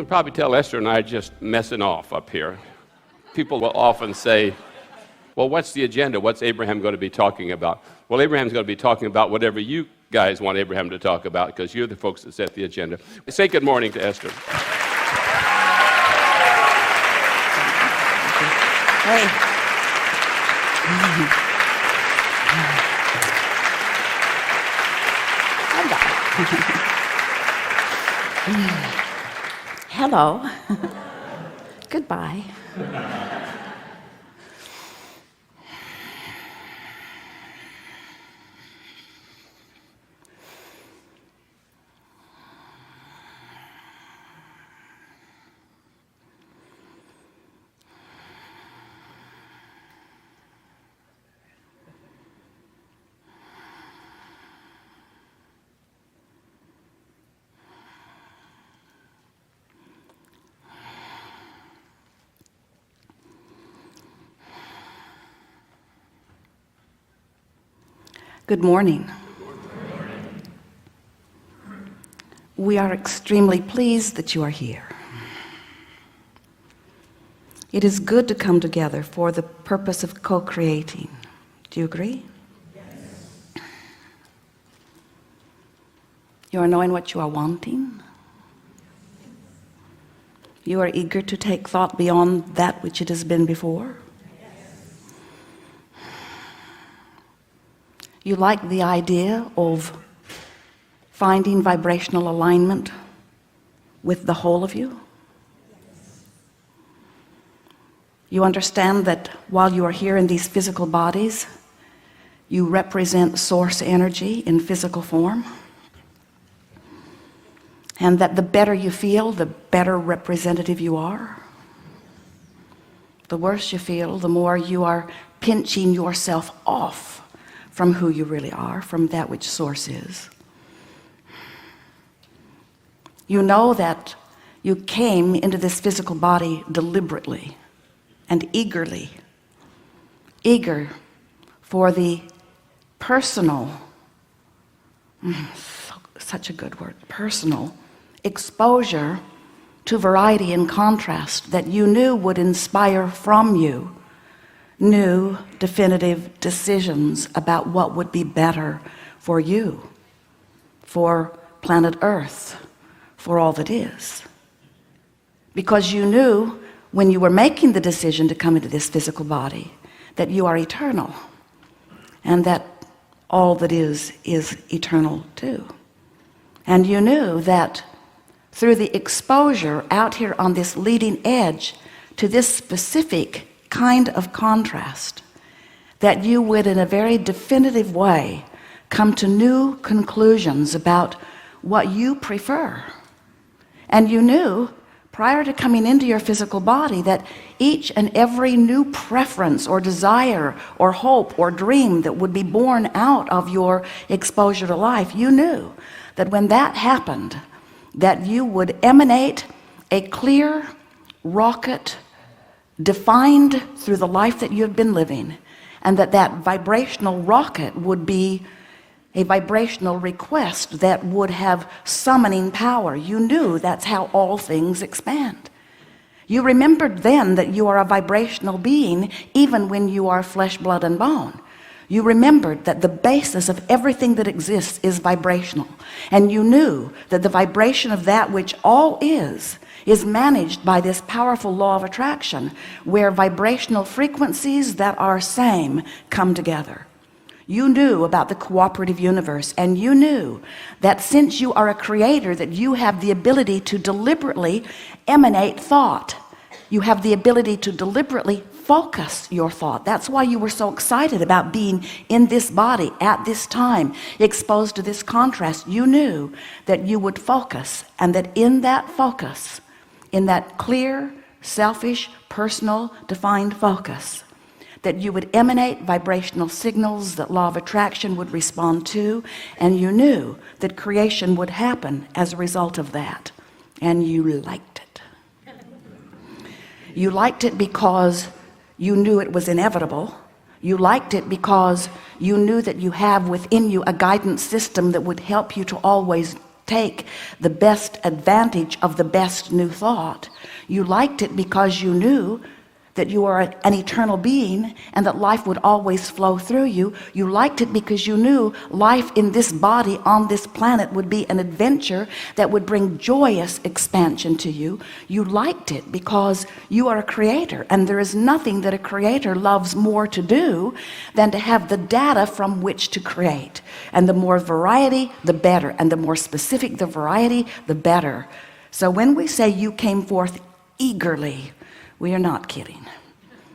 can probably tell Esther and I are just messing off up here. People will often say, well, what's the agenda? What's Abraham going to be talking about? Well, Abraham's going to be talking about whatever you guys want Abraham to talk about, because you're the folks that set the agenda. Say good morning to Esther. Hey. Hello. Goodbye. Good morning. We are extremely pleased that you are here. It is good to come together for the purpose of co-creating. Do you agree? Yes. You are knowing what you are wanting. You are eager to take thought beyond that which it has been before. You like the idea of finding vibrational alignment with the whole of you. You understand that while you are here in these physical bodies, you represent source energy in physical form, and that the better you feel, the better representative you are. The worse you feel, the more you are pinching yourself off from who you really are, from that which source is. You know that you came into this physical body deliberately and eagerly, eager for the personal, such a good word, personal exposure to variety and contrast that you knew would inspire from you new definitive decisions about what would be better for you, for planet Earth, for all that is. Because you knew when you were making the decision to come into this physical body that you are eternal, and that all that is eternal too. And you knew that through the exposure out here on this leading edge to this specific kind of contrast, that you would in a very definitive way come to new conclusions about what you prefer. And you knew prior to coming into your physical body that each and every new preference or desire or hope or dream that would be born out of your exposure to life, you knew that when that happened, that you would emanate a clear rocket defined through the life that you have been living, and that vibrational rocket would be a vibrational request that would have summoning power. You knew that's how all things expand. You remembered then that you are a vibrational being even when you are flesh, blood, and bone. You remembered that the basis of everything that exists is vibrational, and you knew that the vibration of that which all is managed by this powerful law of attraction, where vibrational frequencies that are same come together. You knew about the cooperative universe, and you knew that since you are a creator, that you have the ability to deliberately emanate thought. You have the ability to deliberately focus your thought. That's why you were so excited about being in this body at this time, exposed to this contrast. You knew that you would focus, and that in that focus, in that clear, selfish, personal, defined focus, that you would emanate vibrational signals that law of attraction would respond to, and you knew that creation would happen as a result of that, and you liked it. You liked it because you knew it was inevitable. You liked it because you knew that you have within you a guidance system that would help you to always take the best advantage of the best new thought. You liked it because you knew that you are an eternal being and that life would always flow through you. You liked it because you knew life in this body on this planet would be an adventure that would bring joyous expansion to you. You liked it because you are a creator, and there is nothing that a creator loves more to do than to have the data from which to create. And the more variety, the better. And the more specific the variety, the better. So when we say you came forth eagerly, we are not kidding.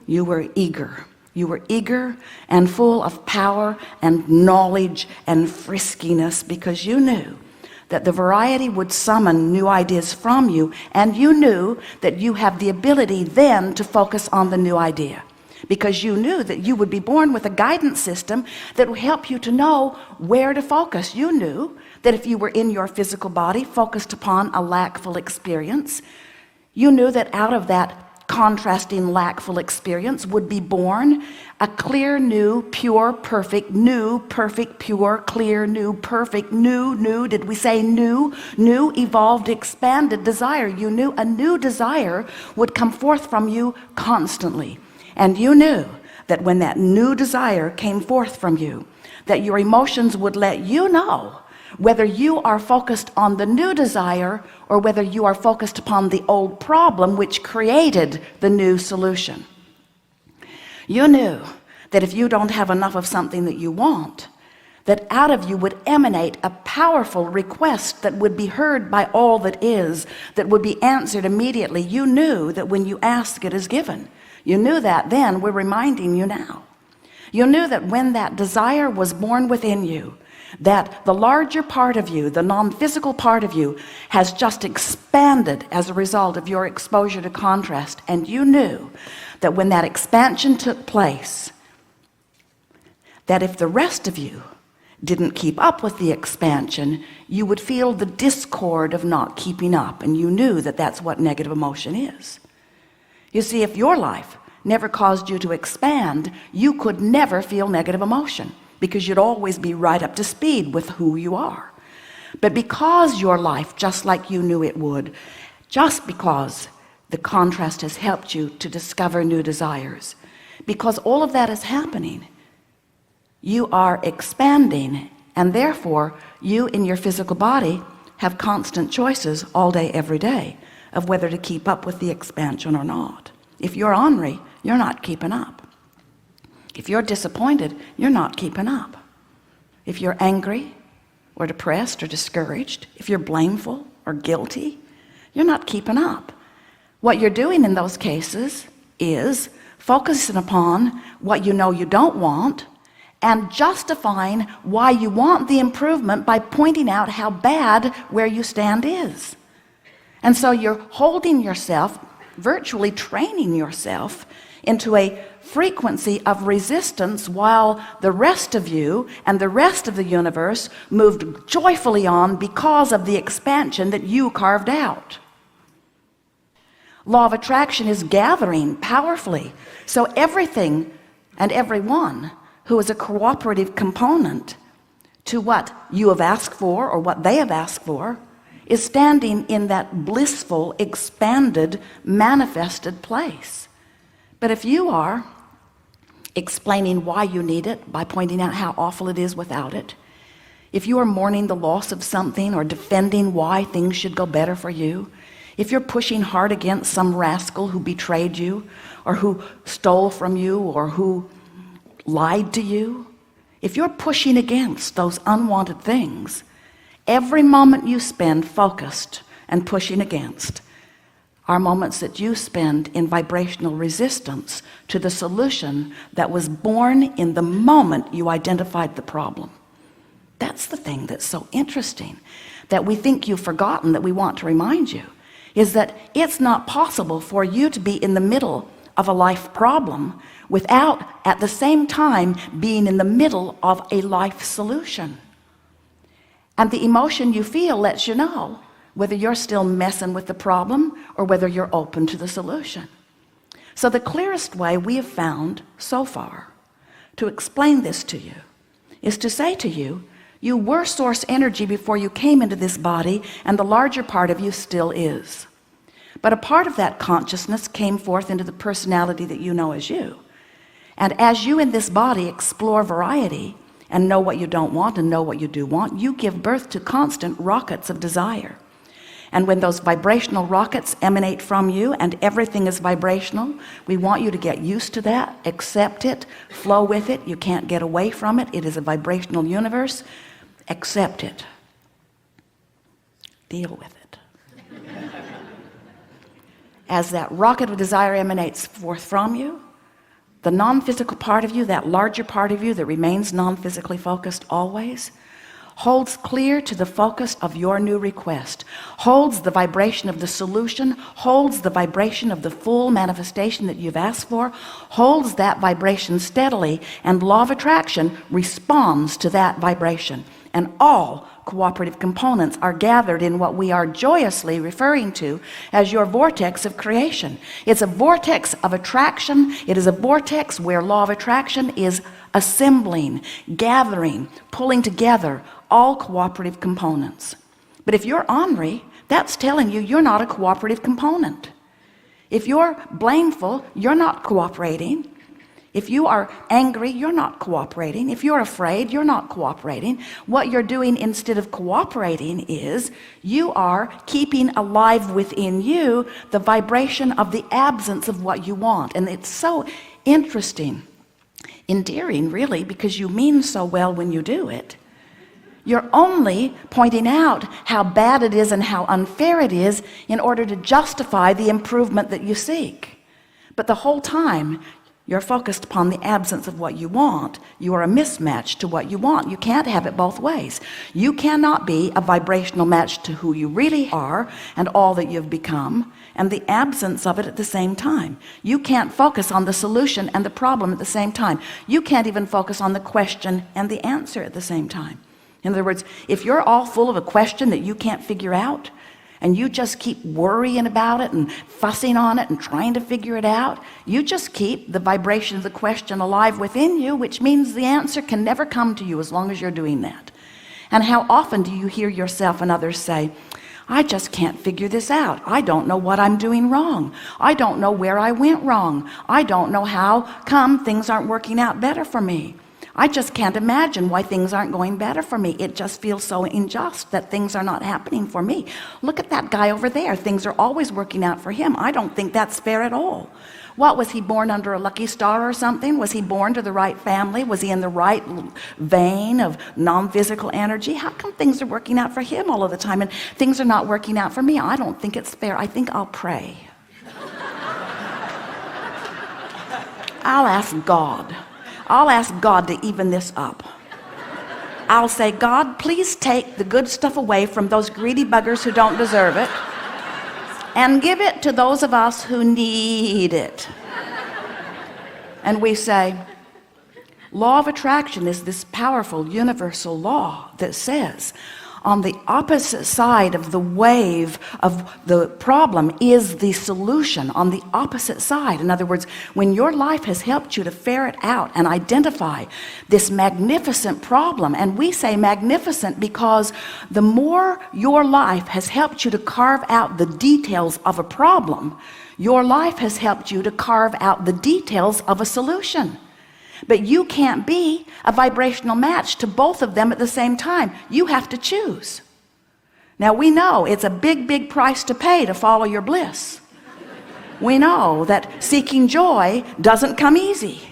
You were eager. You were eager and full of power and knowledge and friskiness, because you knew that the variety would summon new ideas from you, and you knew that you have the ability then to focus on the new idea, because you knew that you would be born with a guidance system that would help you to know where to focus. You knew that if you were in your physical body focused upon a lackful experience, you knew that out of that contrasting lackful experience would be born a clear, new, pure, perfect, pure, clear, new, perfect, new, did we say new, evolved, expanded desire. You knew a new desire would come forth from you constantly. And you knew that when that new desire came forth from you, that your emotions would let you know whether you are focused on the new desire or whether you are focused upon the old problem which created the new solution. You knew that if you don't have enough of something that you want, that out of you would emanate a powerful request that would be heard by all that is, that would be answered immediately. You knew that when you ask, it is given. You knew that then. We're reminding you now. You knew that when that desire was born within you, that the larger part of you, the non-physical part of you, has just expanded as a result of your exposure to contrast. And you knew that when that expansion took place, that if the rest of you didn't keep up with the expansion, you would feel the discord of not keeping up. And you knew that that's what negative emotion is. You see, if your life never caused you to expand, you could never feel negative emotion, because you'd always be right up to speed with who you are. But because your life, just like you knew it would, just because the contrast has helped you to discover new desires, because all of that is happening, you are expanding, and therefore you in your physical body have constant choices all day, every day, of whether to keep up with the expansion or not. If you're ornery, you're not keeping up. If you're disappointed, you're not keeping up. If you're angry or depressed or discouraged, if you're blameful or guilty, you're not keeping up. What you're doing in those cases is focusing upon what you know you don't want and justifying why you want the improvement by pointing out how bad where you stand is. And so you're holding yourself, virtually training yourself into a frequency of resistance, while the rest of you and the rest of the universe moved joyfully on because of the expansion that you carved out. Law of attraction is gathering powerfully. So everything and everyone who is a cooperative component to what you have asked for or what they have asked for is standing in that blissful, expanded, manifested place. But if you are explaining why you need it by pointing out how awful it is without it, if you are mourning the loss of something or defending why things should go better for you, if you're pushing hard against some rascal who betrayed you or who stole from you or who lied to you, if you're pushing against those unwanted things, every moment you spend focused and pushing against are moments that you spend in vibrational resistance to the solution that was born in the moment you identified the problem. That's the thing that's so interesting, that we think you've forgotten, that we want to remind you, is that it's not possible for you to be in the middle of a life problem without at the same time being in the middle of a life solution. And the emotion you feel lets you know whether you're still messing with the problem or whether you're open to the solution. So the clearest way we have found so far to explain this to you is to say to you, You were source energy before you came into this body, and the larger part of you still is. But a part of that consciousness came forth into the personality that you know as you. And as you in this body explore variety and know what you don't want and know what you do want, you give birth to constant rockets of desire. And when those vibrational rockets emanate from you and everything is vibrational, we want you to get used to that, accept it, flow with it. You can't get away from it. It is a vibrational universe. Accept it. Deal with it. As that rocket of desire emanates forth from you, the non-physical part of you, that larger part of you that remains non-physically focused always, holds clear to the focus of your new request, holds the vibration of the solution, holds the vibration of the full manifestation that you've asked for, holds that vibration steadily, and law of attraction responds to that vibration. And all cooperative components are gathered in what we are joyously referring to as your vortex of creation. It's a vortex of attraction. It is a vortex where law of attraction is assembling, gathering, pulling together all cooperative components. But if you're ornery, that's telling you you're not a cooperative component. If you're blameful, you're not cooperating. If you are angry, you're not cooperating. If you're afraid, you're not cooperating. What you're doing instead of cooperating is you are keeping alive within you the vibration of the absence of what you want. And it's so interesting, endearing really, because you mean so well when you do it. You're only pointing out how bad it is and how unfair it is in order to justify the improvement that you seek. But the whole time you're focused upon the absence of what you want. You are a mismatch to what you want. You can't have it both ways. You cannot be a vibrational match to who you really are and all that you've become, and the absence of it at the same time. You can't focus on the solution and the problem at the same time. You can't even focus on the question and the answer at the same time. In other words, if you're all full of a question that you can't figure out, and you just keep worrying about it and fussing on it and trying to figure it out, you just keep the vibration of the question alive within you, which means the answer can never come to you as long as you're doing that. And how often do you hear yourself and others say, I just can't figure this out. I don't know what I'm doing wrong. I don't know where I went wrong. I don't know how come things aren't working out better for me. I just can't imagine why things aren't going better for me. It just feels so unjust that things are not happening for me. Look at that guy over there. Things are always working out for him. I don't think that's fair at all. What, was he born under a lucky star or something? Was he born to the right family? Was he in the right vein of non-physical energy? How come things are working out for him all of the time and things are not working out for me? I don't think it's fair. I think I'll pray. I'll ask God. I'll ask God to even this up. I'll say, God, please take the good stuff away from those greedy buggers who don't deserve it and give it to those of us who need it. And we say, law of attraction is this powerful universal law that says on the opposite side of the wave of the problem is the solution on the opposite side. In other words, when your life has helped you to ferret out and identify this magnificent problem, and we say magnificent because the more your life has helped you to carve out the details of a problem, your life has helped you to carve out the details of a solution. But you can't be a vibrational match to both of them at the same time. You have to choose. Now we know it's a big, big price to pay to follow your bliss. We know that seeking joy doesn't come easy.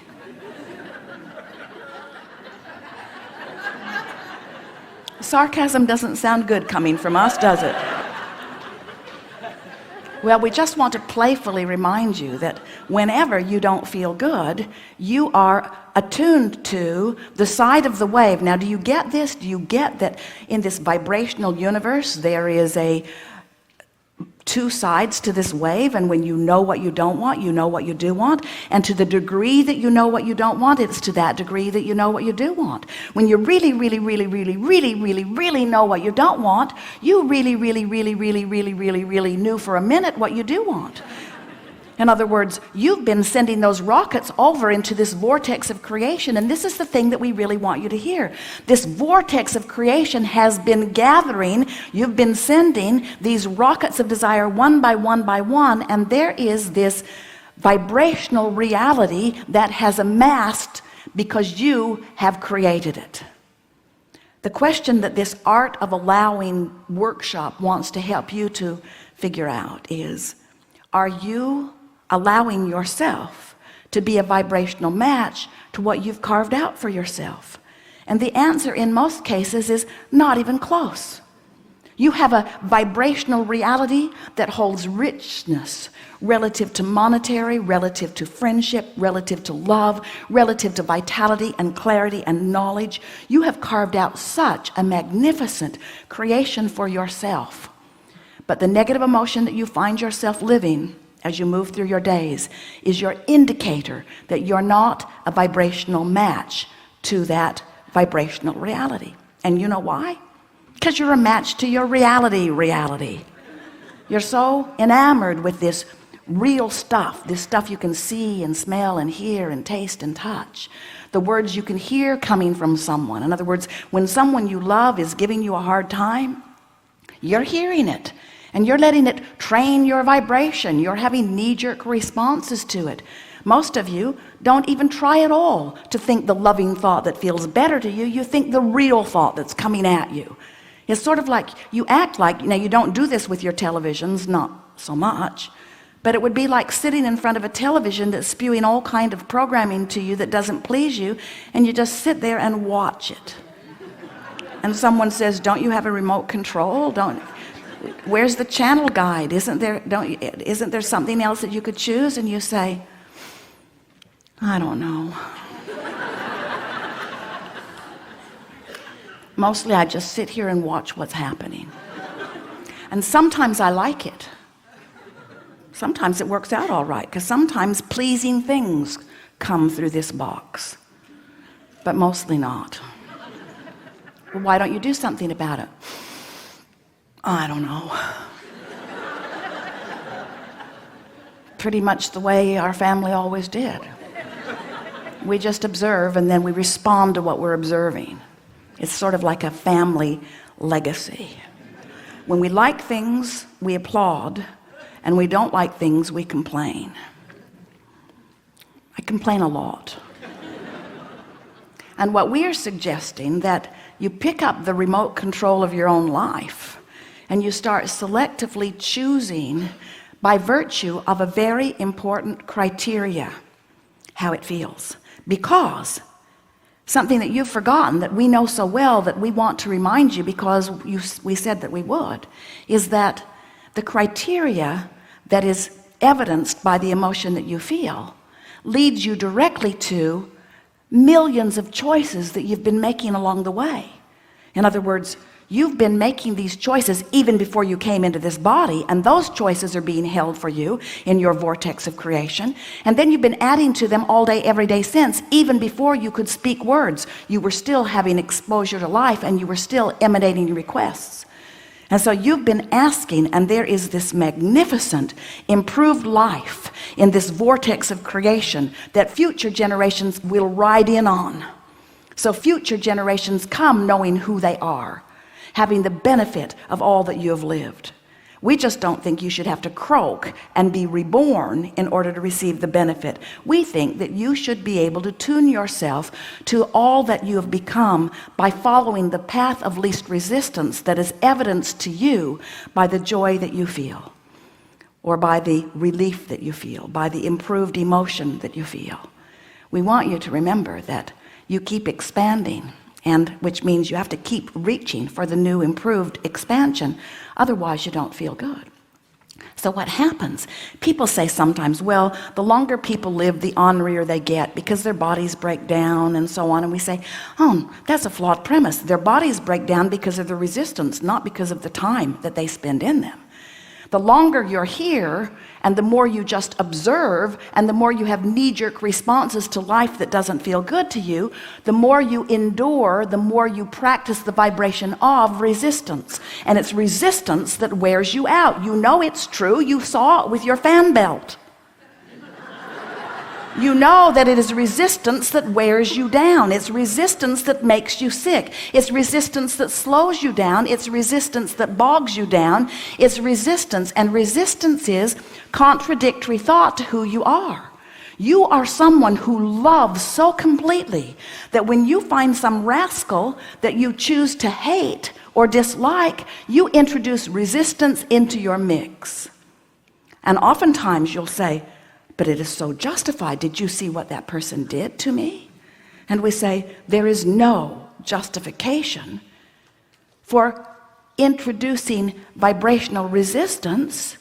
Sarcasm doesn't sound good coming from us, does it? Well, we just want to playfully remind you that whenever you don't feel good, you are attuned to the side of the wave. Now, do you get this? Do you get that in this vibrational universe, there is two sides to this wave, and when you know what you don't want, you know what you do want, and to the degree that you know what you don't want, it's to that degree that you know what you do want. When you really know what you don't want, you really knew for a minute what you do want. In other words, you've been sending those rockets over into this vortex of creation, and this is the thing that we really want you to hear. This vortex of creation has been gathering. You've been sending these rockets of desire one by one by one, and there is this vibrational reality that has amassed because you have created it. The question that this Art of Allowing workshop wants to help you to figure out is, are you allowing yourself to be a vibrational match to what you've carved out for yourself? And the answer in most cases is not even close. You have a vibrational reality that holds richness relative to monetary, relative to friendship, relative to love, relative to vitality and clarity and knowledge. You have carved out such a magnificent creation for yourself. But the negative emotion that you find yourself living as you move through your days is your indicator that you're not a vibrational match to that vibrational reality. And you know why? Because you're a match to your reality. You're so enamored with this real stuff, this stuff you can see and smell and hear and taste and touch. The words you can hear coming from someone. In other words, when someone you love is giving you a hard time, you're hearing it. And you're letting it train your vibration. You're having knee-jerk responses to it. Most of you don't even try at all to think the loving thought that feels better to you. You think the real thought that's coming at you. It's sort of like you act like, now you don't do this with your televisions, not so much, but it would be like sitting in front of a television that's spewing all kind of programming to you that doesn't please you, and you just sit there and watch it. And someone says, don't you have a remote control? Where's the channel guide? Isn't there something else that you could choose? And you say, I don't know. Mostly I just sit here and watch what's happening. And sometimes I like it. Sometimes it works out all right, because sometimes pleasing things come through this box, but mostly not. Well, why don't you do something about it? I don't know. Pretty much the way our family always did. We just observe and then we respond to what we're observing. It's sort of like a family legacy. When we like things, we applaud, and we don't like things, we complain. I complain a lot. And what we are suggesting, that you pick up the remote control of your own life and you start selectively choosing by virtue of a very important criteria how it feels. Because something that you've forgotten that we know so well that we want to remind you, because we said that we would, is that the criteria that is evidenced by the emotion that you feel leads you directly to millions of choices that you've been making along the way. In other words, you've been making these choices even before you came into this body, and those choices are being held for you in your vortex of creation. And then you've been adding to them all day, every day since. Even before you could speak words, you were still having exposure to life, and you were still emanating requests. And so you've been asking, and there is this magnificent improved life in this vortex of creation that future generations will ride in on. So future generations come knowing who they are, having the benefit of all that you have lived. We just don't think you should have to croak and be reborn in order to receive the benefit. We think that you should be able to tune yourself to all that you have become by following the path of least resistance that is evidenced to you by the joy that you feel, or by the relief that you feel, by the improved emotion that you feel. We want you to remember that you keep expanding, and which means you have to keep reaching for the new improved expansion. Otherwise you don't feel good. So what happens? People say sometimes, well, the longer people live, the ornerier they get because their bodies break down and so on. And we say, oh, that's a flawed premise. Their bodies break down because of the resistance, not because of the time that they spend in them. The longer you're here, and the more you just observe, and the more you have knee-jerk responses to life that doesn't feel good to you, the more you endure, the more you practice the vibration of resistance. And it's resistance that wears you out. You know it's true. You saw it with your fan belt. You know that it is resistance that wears you down. It's resistance that makes you sick. It's resistance that slows you down. It's resistance that bogs you down. It's resistance, and resistance is contradictory thought to who you are. You are someone who loves so completely that when you find some rascal that you choose to hate or dislike, you introduce resistance into your mix. And oftentimes you'll say, but it is so justified. Did you see what that person did to me? And we say, there is no justification for introducing vibrational resistance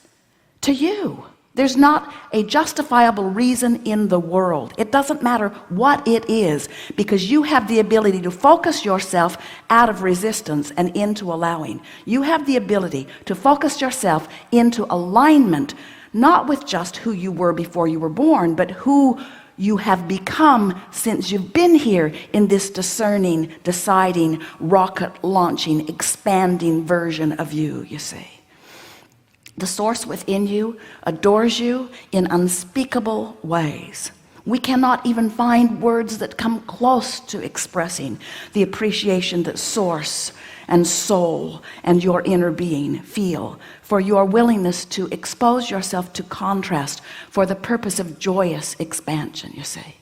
to you. There's not a justifiable reason in the world. It doesn't matter what it is, because you have the ability to focus yourself out of resistance and into allowing. You have the ability to focus yourself into alignment, not with just who you were before you were born, but who you have become since you've been here in this discerning, deciding, rocket launching, expanding version of you, you see. The source within you adores you in unspeakable ways. We cannot even find words that come close to expressing the appreciation that source and soul and your inner being feel for your willingness to expose yourself to contrast for the purpose of joyous expansion, you see.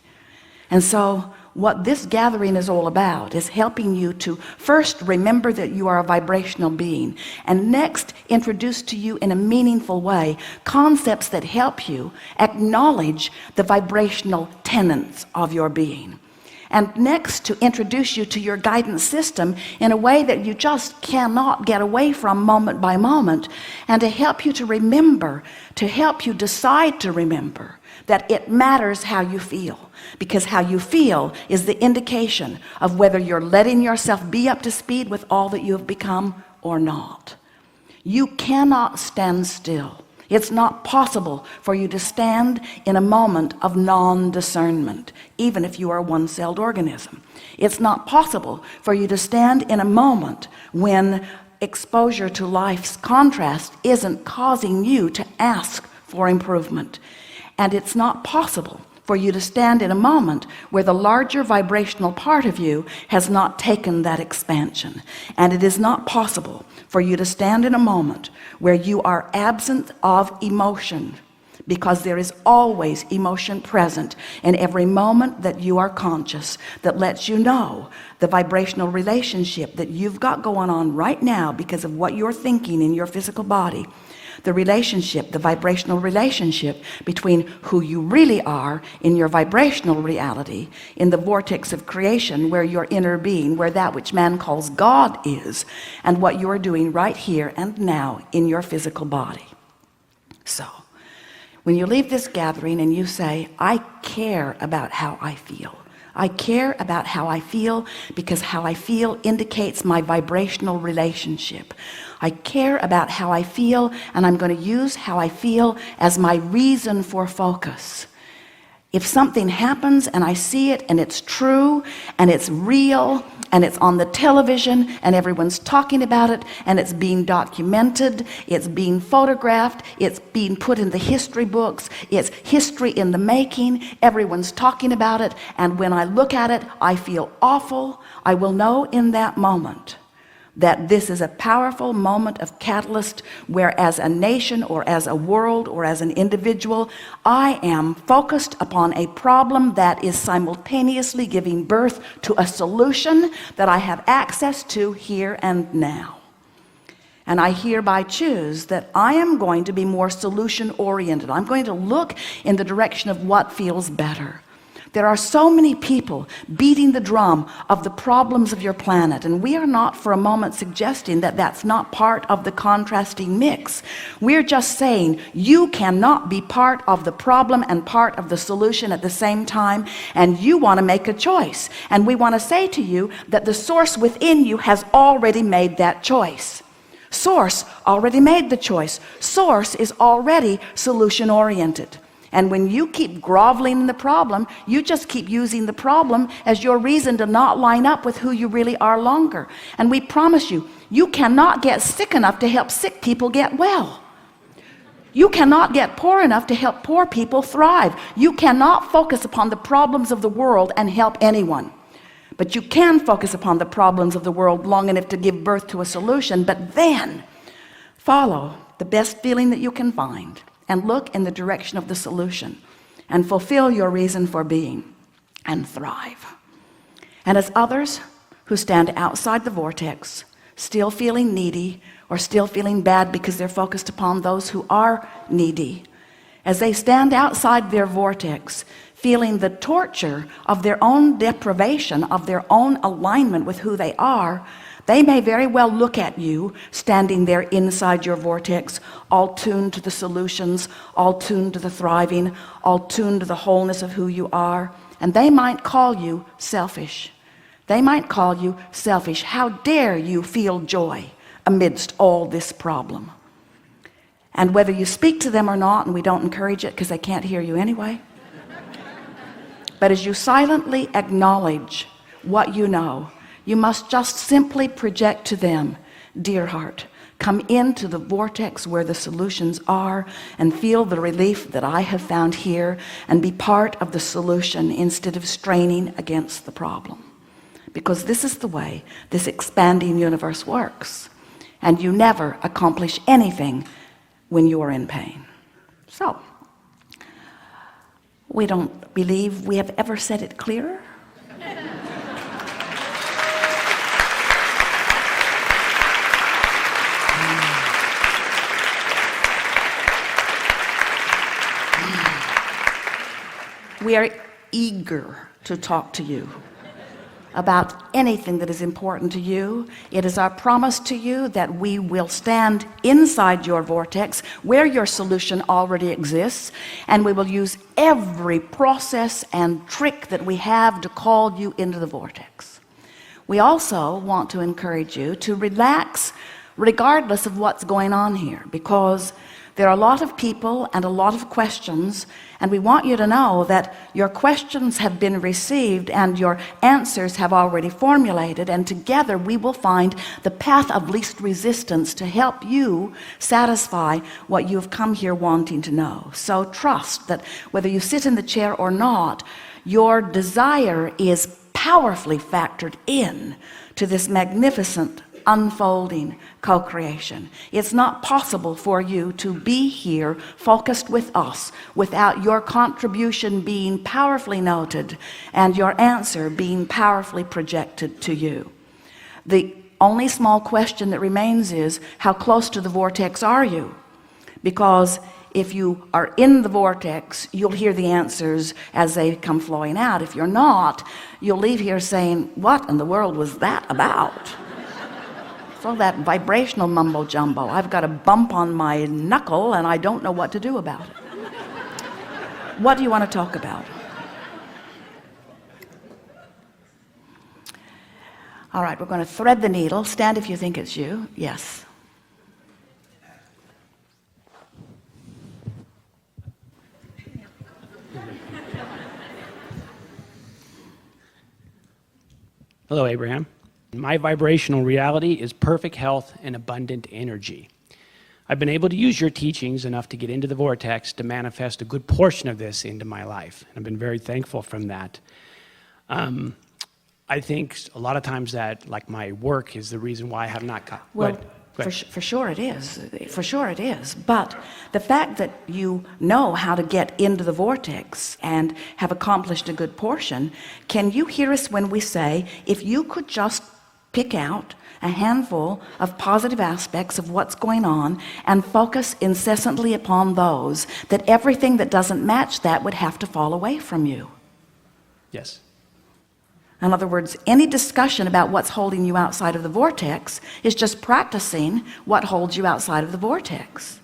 And so what this gathering is all about is helping you to first remember that you are a vibrational being, and next introduce to you in a meaningful way concepts that help you acknowledge the vibrational tenets of your being. And next, to introduce you to your guidance system in a way that you just cannot get away from moment by moment, and to help you to remember, to help you decide to remember that it matters how you feel, because how you feel is the indication of whether you're letting yourself be up to speed with all that you have become or not. You cannot stand still. It's not possible for you to stand in a moment of non-discernment, even if you are a one-celled organism. It's not possible for you to stand in a moment when exposure to life's contrast isn't causing you to ask for improvement. And it's not possible for you to stand in a moment where the larger vibrational part of you has not taken that expansion. And it is not possible for you to stand in a moment where you are absent of emotion, because there is always emotion present in every moment that you are conscious, that lets you know the vibrational relationship that you've got going on right now because of what you're thinking in your physical body. The relationship, the vibrational relationship between who you really are in your vibrational reality, in the vortex of creation where your inner being, where that which man calls God is, and what you are doing right here and now in your physical body. So, when you leave this gathering and you say, I care about how I feel. I care about how I feel because how I feel indicates my vibrational relationship. I care about how I feel, and I'm going to use how I feel as my reason for focus. If something happens and I see it and it's true and it's real and it's on the television and everyone's talking about it and it's being documented, it's being photographed, it's being put in the history books, it's history in the making, everyone's talking about it, and when I look at it, I feel awful, I will know in that moment that this is a powerful moment of catalyst where, as a nation or as a world or as an individual, I am focused upon a problem that is simultaneously giving birth to a solution that I have access to here and now. And I hereby choose that I am going to be more solution oriented. I'm going to look in the direction of what feels better. There are so many people beating the drum of the problems of your planet, and we are not for a moment suggesting that that's not part of the contrasting mix. We're just saying you cannot be part of the problem and part of the solution at the same time, and you want to make a choice. And we want to say to you that the source within you has already made that choice. Source already made the choice. Source is already solution oriented. And when you keep groveling in the problem, you just keep using the problem as your reason to not line up with who you really are longer. And we promise you, you cannot get sick enough to help sick people get well. You cannot get poor enough to help poor people thrive. You cannot focus upon the problems of the world and help anyone. But you can focus upon the problems of the world long enough to give birth to a solution, but then follow the best feeling that you can find and look in the direction of the solution and fulfill your reason for being and thrive. And as others who stand outside the vortex, still feeling needy or still feeling bad because they're focused upon those who are needy, as they stand outside their vortex, feeling the torture of their own deprivation, of their own alignment with who they are, they may very well look at you standing there inside your vortex, all tuned to the solutions, all tuned to the thriving, all tuned to the wholeness of who you are, and they might call you selfish. They might call you selfish. How dare you feel joy amidst all this problem? And whether you speak to them or not, and we don't encourage it because they can't hear you anyway, but as you silently acknowledge what you know, you must just simply project to them, dear heart, come into the vortex where the solutions are and feel the relief that I have found here and be part of the solution instead of straining against the problem. Because this is the way this expanding universe works. And you never accomplish anything when you are in pain. So, we don't believe we have ever said it clearer. We are eager to talk to you about anything that is important to you. It is our promise to you that we will stand inside your vortex where your solution already exists, and we will use every process and trick that we have to call you into the vortex. We also want to encourage you to relax regardless of what's going on here, because there are a lot of people and a lot of questions, and we want you to know that your questions have been received and your answers have already formulated, and together we will find the path of least resistance to help you satisfy what you have come here wanting to know. So trust that whether you sit in the chair or not, your desire is powerfully factored in to this magnificent unfolding co-creation. It's not possible for you to be here focused with us without your contribution being powerfully noted and your answer being powerfully projected to you. The only small question that remains is, how close to the vortex are you? Because if you are in the vortex, you'll hear the answers as they come flowing out. If you're not, you'll leave here saying, what in the world was that about? It's all that vibrational mumbo jumbo. I've got a bump on my knuckle and I don't know what to do about it. What do you want to talk about? All right, we're going to thread the needle. Stand if you think it's you. Yes. Hello, Abraham. My vibrational reality is perfect health and abundant energy. I've been able to use your teachings enough to get into the vortex to manifest a good portion of this into my life. And I've been very thankful from that. I think a lot of times that, like, my work is the reason why I have not got... Well, for sure it is. For sure it is. But the fact that you know how to get into the vortex and have accomplished a good portion, can you hear us when we say, if you could just pick out a handful of positive aspects of what's going on and focus incessantly upon those, that everything that doesn't match that would have to fall away from you? Yes. In other words, any discussion about what's holding you outside of the vortex is just practicing what holds you outside of the vortex.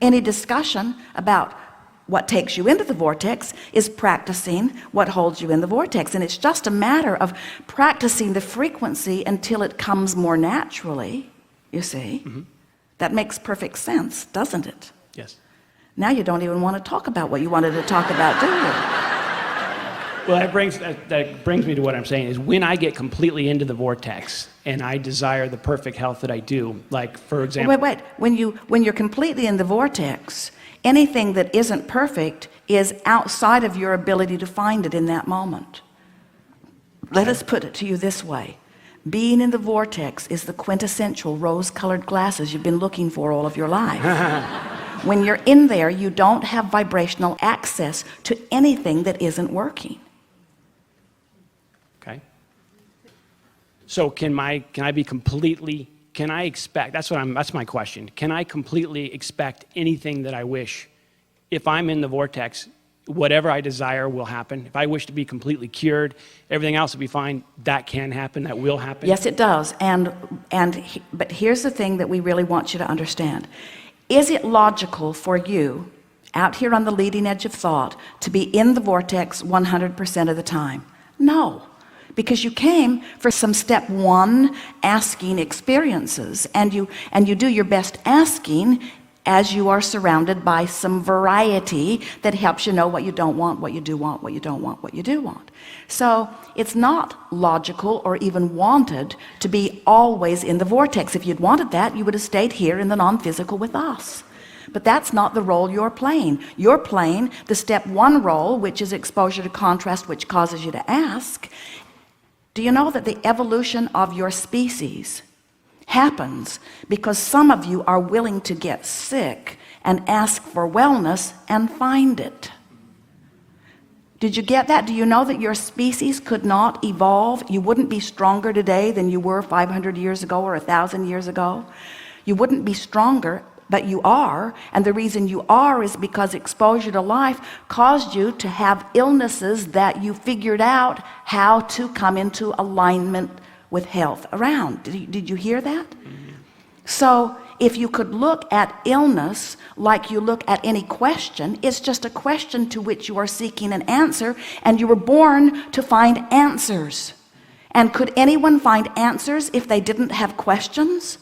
Any discussion about what takes you into the vortex is practicing what holds you in the vortex. And it's just a matter of practicing the frequency until it comes more naturally, you see. Mm-hmm. That makes perfect sense, doesn't it? Yes. Now you don't even want to talk about what you wanted to talk about, do you? Well, that brings me to what I'm saying is when I get completely into the vortex and I desire the perfect health that I do, like for example. Wait. When you're completely in the vortex, anything that isn't perfect is outside of your ability to find it in that moment. Let us put it to you this way. Being in the vortex is the quintessential rose-colored glasses you've been looking for all of your life. When you're in there, you don't have vibrational access to anything that isn't working. Okay. So can I expect, that's my question. Can I completely expect anything that I wish? If I'm in the vortex, whatever I desire will happen. If I wish to be completely cured, everything else will be fine. That can happen, that will happen. Yes, it does. But here's the thing that we really want you to understand. Is it logical for you, out here on the leading edge of thought, to be in the vortex 100% of the time? No. Because you came for some step one asking experiences, and you do your best asking as you are surrounded by some variety that helps you know what you don't want, what you do want, what you don't want, what you do want. So it's not logical or even wanted to be always in the vortex. If you'd wanted that, you would have stayed here in the non-physical with us. But that's not the role you're playing. You're playing the step one role, which is exposure to contrast, which causes you to ask. Do you know that the evolution of your species happens because some of you are willing to get sick and ask for wellness and find it? Did you get that? Do you know that your species could not evolve? You wouldn't be stronger today than you were 500 years ago or 1,000 years ago. You wouldn't be stronger, but you are, and the reason you are is because exposure to life caused you to have illnesses that you figured out how to come into alignment with health around. Did you hear that? Mm-hmm. So if you could look at illness like you look at any question, it's just a question to which you are seeking an answer, and you were born to find answers. And could anyone find answers if they didn't have questions?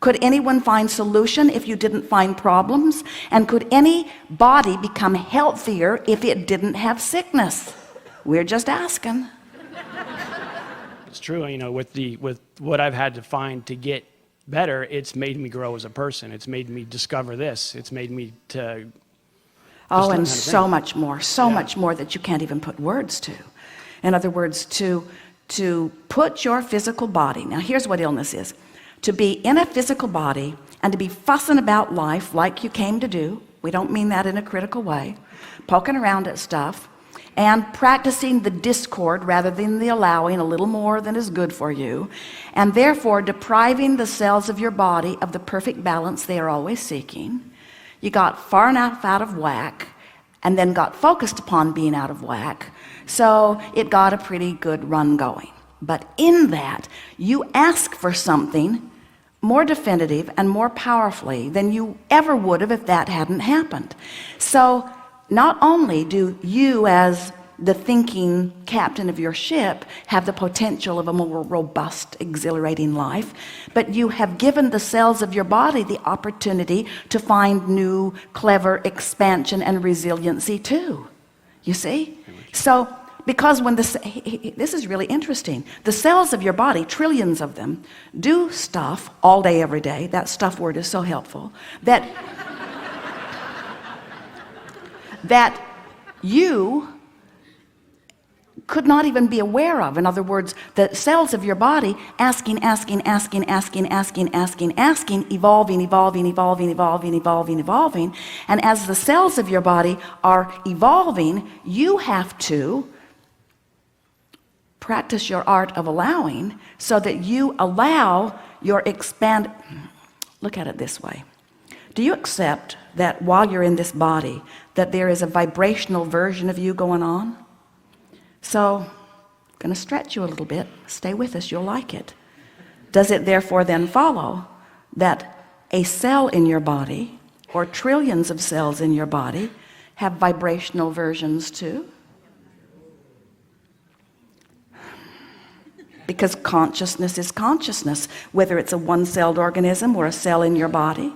Could anyone find solution if you didn't find problems? And could any body become healthier if it didn't have sickness? We're just asking. It's true, with what I've had to find to get better, it's made me grow as a person. It's made me discover this. It's made me to... Oh, and so much more that you can't even put words to. In other words, to put your physical body... Now, here's what illness is. To be in a physical body and to be fussing about life like you came to do, we don't mean that in a critical way, poking around at stuff, and practicing the discord rather than the allowing a little more than is good for you, and therefore depriving the cells of your body of the perfect balance they are always seeking. You got far enough out of whack and then got focused upon being out of whack, so it got a pretty good run going. But in that, you ask for something more definitive and more powerfully than you ever would have if that hadn't happened. So not only do you, as the thinking captain of your ship, have the potential of a more robust, exhilarating life, but you have given the cells of your body the opportunity to find new, clever expansion and resiliency too. You see? So, because when this is really interesting, the cells of your body, trillions of them, do stuff all day, every day. That stuff word is so helpful. That you could not even be aware of. In other words, the cells of your body asking, evolving, and as the cells of your body are evolving, you have to practice your art of allowing so that you allow your expand. Look at it this way. Do you accept that while you're in this body that there is a vibrational version of you going on? So I'm going to stretch you a little bit. Stay with us, you'll like it. Does it therefore then follow that a cell in your body or trillions of cells in your body have vibrational versions too? Because consciousness is consciousness, whether it's a one-celled organism or a cell in your body.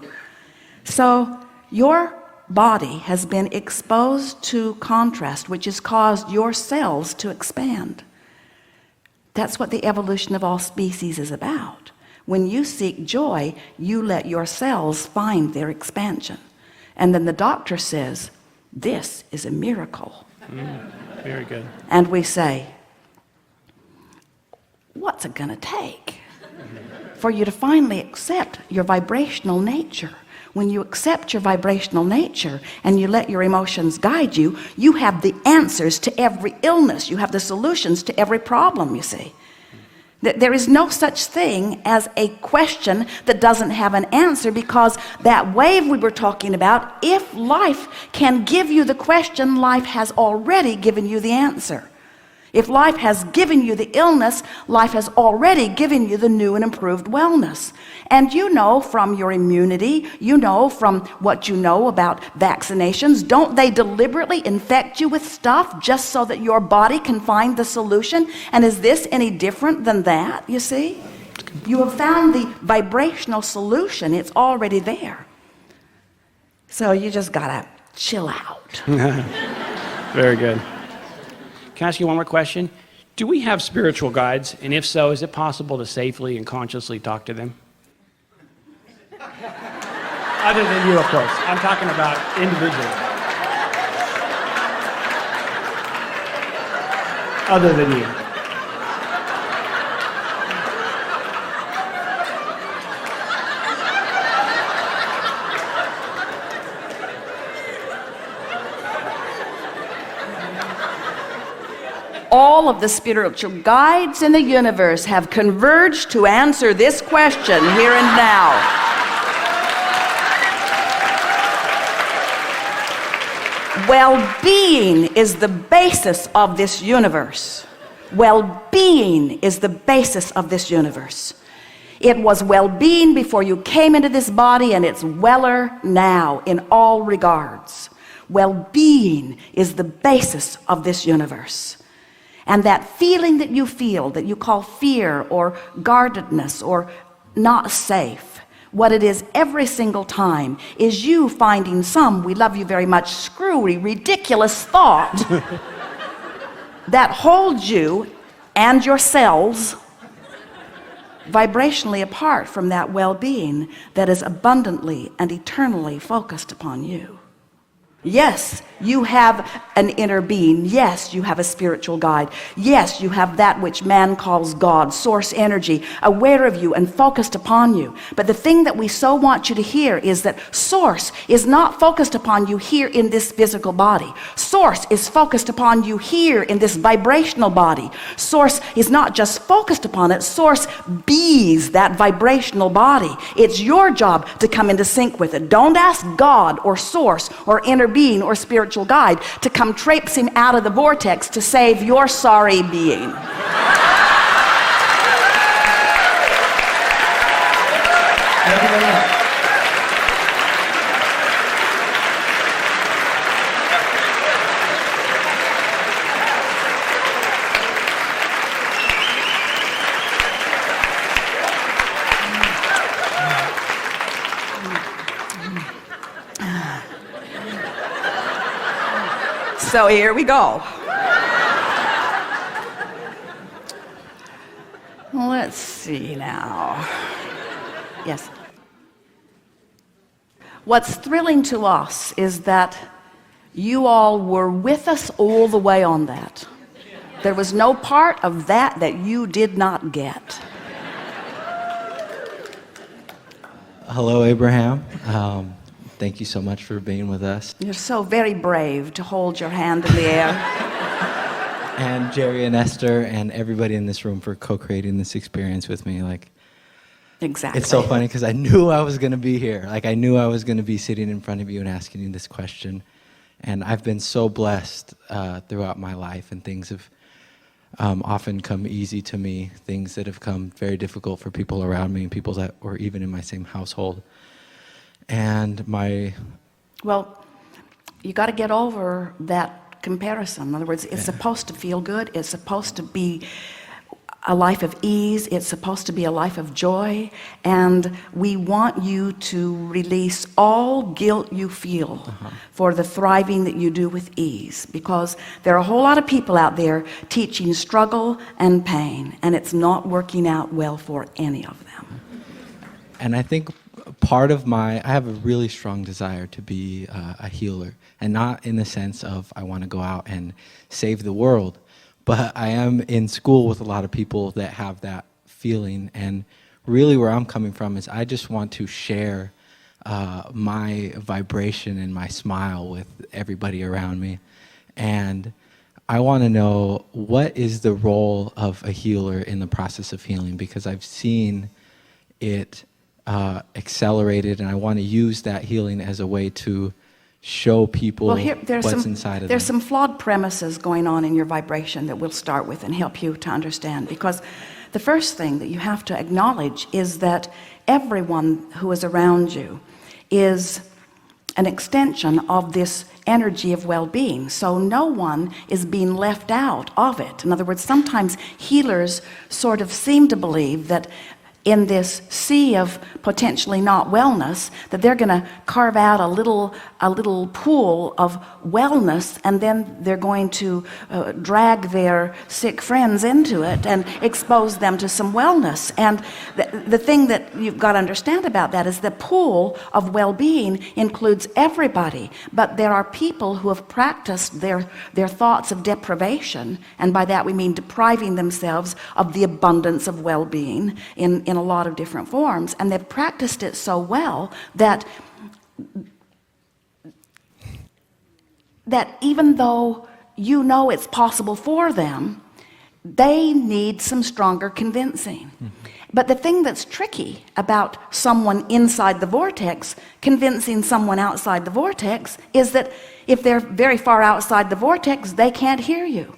So your body has been exposed to contrast, which has caused your cells to expand. That's what the evolution of all species is about. When you seek joy, you let your cells find their expansion. And then the doctor says, this is a miracle. Very good. And we say, what's it gonna take for you to finally accept your vibrational nature? When you accept your vibrational nature and you let your emotions guide you, you have the answers to every illness. You have the solutions to every problem, you see. There is no such thing as a question that doesn't have an answer, because that wave we were talking about, if life can give you the question, life has already given you the answer. If life has given you the illness, life has already given you the new and improved wellness. And you know from your immunity, you know from what you know about vaccinations, don't they deliberately infect you with stuff just so that your body can find the solution? And is this any different than that, you see? You have found the vibrational solution. It's already there. So you just gotta chill out. Very good. Can I ask you one more question? Do we have spiritual guides? And if so, is it possible to safely and consciously talk to them? Other than you, of course. I'm talking about individuals. Other than you. All of the spiritual guides in the universe have converged to answer this question here and now. Well-being is the basis of this universe. Well-being is the basis of this universe. It was well-being before you came into this body, and it's weller now in all regards. Well-being is the basis of this universe. And that feeling that you feel, that you call fear or guardedness or not safe, what it is every single time is you finding some, we love you very much, screwy, ridiculous thought that holds you and your cells vibrationally apart from that well-being that is abundantly and eternally focused upon you. Yes, you have an inner being. Yes, you have a spiritual guide. Yes, you have that which man calls God, source energy, aware of you and focused upon you. But the thing that we so want you to hear is that source is not focused upon you here in this physical body. Source is focused upon you here in this vibrational body. Source is not just focused upon it. Source bees that vibrational body. It's your job to come into sync with it. Don't ask God or source or inner being or spiritual guide to come traipsing out of the vortex to save your sorry being. So here we go. Let's see now. Yes. What's thrilling to us is that you all were with us all the way on that. There was no part of that that you did not get. Hello, Abraham. Thank you so much for being with us. You're so very brave to hold your hand in the air. And Jerry and Esther and everybody in this room for co-creating this experience with me. Exactly. It's so funny because I knew I was going to be here. I knew I was going to be sitting in front of you and asking you this question. And I've been so blessed throughout my life, and things have often come easy to me, things that have come very difficult for people around me and people that were even in my same household. And well, you got to get over that comparison. In other words, it's supposed to feel good. It's supposed to be a life of ease. It's supposed to be a life of joy. And we want you to release all guilt you feel for the thriving that you do with ease. Because there are a whole lot of people out there teaching struggle and pain, and it's not working out well for any of them. And I think part of I have a really strong desire to be a healer, and not in the sense of I want to go out and save the world, but I am in school with a lot of people that have that feeling, and really where I'm coming from is I just want to share my vibration and my smile with everybody around me. And I want to know, what is the role of a healer in the process of healing? Because I've seen it accelerated, and I want to use that healing as a way to show people what's inside of them. There's some flawed premises going on in your vibration that we'll start with and help you to understand. Because the first thing that you have to acknowledge is that everyone who is around you is an extension of this energy of well-being. So no one is being left out of it. In other words, sometimes healers sort of seem to believe that in this sea of potentially not wellness, that they're going to carve out a little pool of wellness, and then they're going to drag their sick friends into it and expose them to some wellness. And the thing that you've got to understand about that is the pool of well-being includes everybody, but there are people who have practiced their thoughts of deprivation, and by that we mean depriving themselves of the abundance of well-being in a lot of different forms, and they've practiced it so well that even though you know it's possible for them, they need some stronger convincing. But the thing that's tricky about someone inside the vortex convincing someone outside the vortex is that if they're very far outside the vortex, they can't hear you.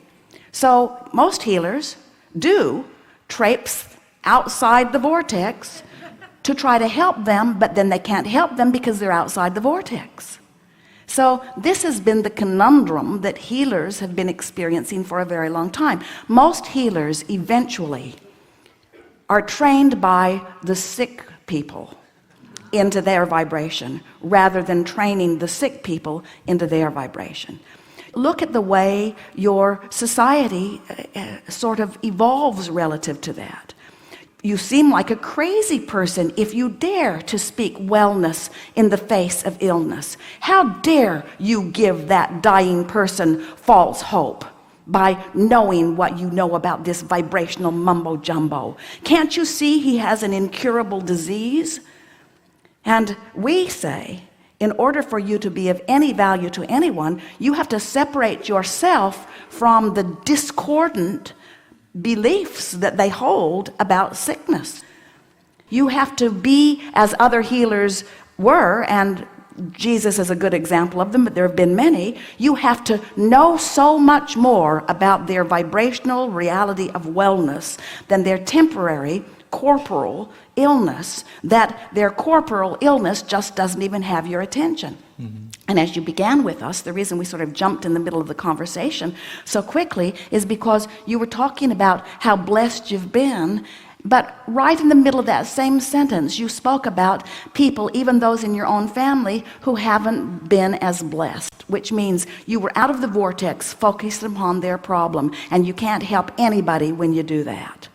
So most healers do traipse outside the vortex to try to help them, but then they can't help them because they're outside the vortex. So this has been the conundrum that healers have been experiencing for a very long time. Most healers eventually are trained by the sick people into their vibration rather than training the sick people into their vibration. Look at the way your society sort of evolves relative to that. You seem like a crazy person if you dare to speak wellness in the face of illness. How dare you give that dying person false hope by knowing what you know about this vibrational mumbo jumbo? Can't you see he has an incurable disease? And we say, in order for you to be of any value to anyone, you have to separate yourself from the discordant beliefs that they hold about sickness. You have to be as other healers were, and Jesus is a good example of them, but there have been many. You have to know so much more about their vibrational reality of wellness than their temporary corporal illness, that their corporal illness just doesn't even have your attention. And as you began with us, the reason we sort of jumped in the middle of the conversation so quickly is because you were talking about how blessed you've been, but right in the middle of that same sentence, you spoke about people, even those in your own family, who haven't been as blessed, which means you were out of the vortex, focused upon their problem, and you can't help anybody when you do that.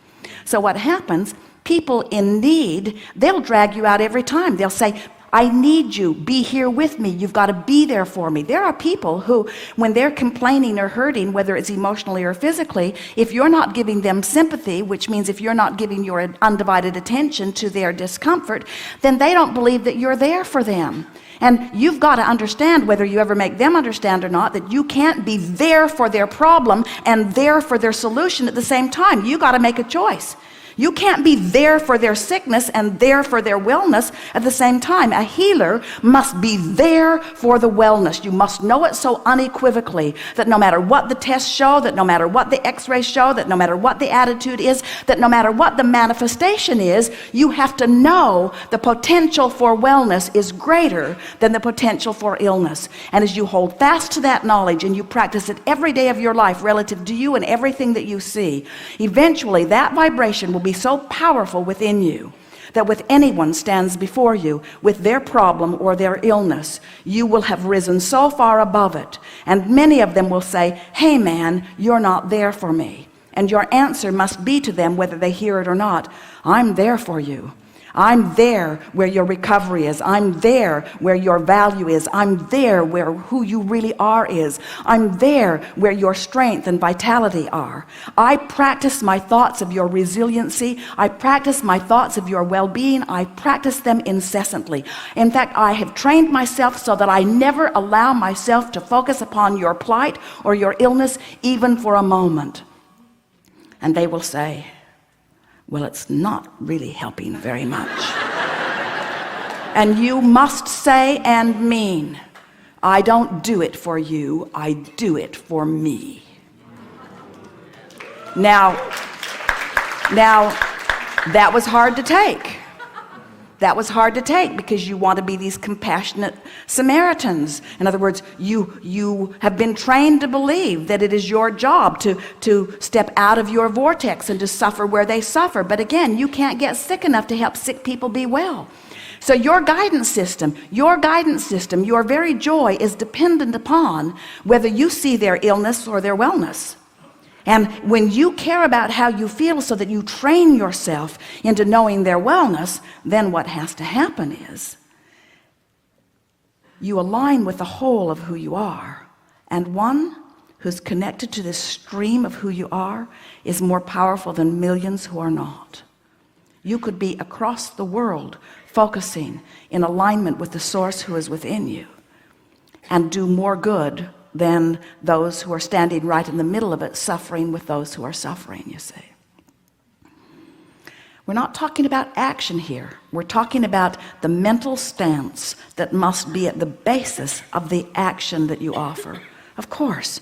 So what happens, people in need, they'll drag you out every time. They'll say, I need you, be here with me, you've got to be there for me. There are people who, when they're complaining or hurting, whether it's emotionally or physically, if you're not giving them sympathy, which means if you're not giving your undivided attention to their discomfort, then they don't believe that you're there for them. And you've got to understand, whether you ever make them understand or not, that you can't be there for their problem and there for their solution at the same time. You've got to make a choice. You can't be there for their sickness and there for their wellness at the same time. A healer must be there for the wellness. You must know it so unequivocally that no matter what the tests show, that no matter what the x-rays show, that no matter what the attitude is, that no matter what the manifestation is, you have to know the potential for wellness is greater than the potential for illness. And as you hold fast to that knowledge and you practice it every day of your life relative to you and everything that you see, eventually that vibration will be so powerful within you that with anyone stands before you with their problem or their illness, you will have risen so far above it. And many of them will say, hey man, you're not there for me. And your answer must be to them, whether they hear it or not, I'm there for you. I'm there where your recovery is. I'm there where your value is. I'm there where who you really are is. I'm there where your strength and vitality are. I practice my thoughts of your resiliency. I practice my thoughts of your well-being. I practice them incessantly. In fact, I have trained myself so that I never allow myself to focus upon your plight or your illness even for a moment. And they will say, well, it's not really helping very much. And you must say and mean, I don't do it for you, I do it for me. Now, that was hard to take. That was hard to take because you want to be these compassionate Samaritans. In other words, you have been trained to believe that it is your job to step out of your vortex and to suffer where they suffer. But again, you can't get sick enough to help sick people be well. So your guidance system, your very joy is dependent upon whether you see their illness or their wellness. And when you care about how you feel so that you train yourself into knowing their wellness, then what has to happen is you align with the whole of who you are. And one who's connected to this stream of who you are is more powerful than millions who are not. You could be across the world focusing in alignment with the source who is within you and do more good than those who are standing right in the middle of it, suffering with those who are suffering, you see. We're not talking about action here. We're talking about the mental stance that must be at the basis of the action that you offer. Of course,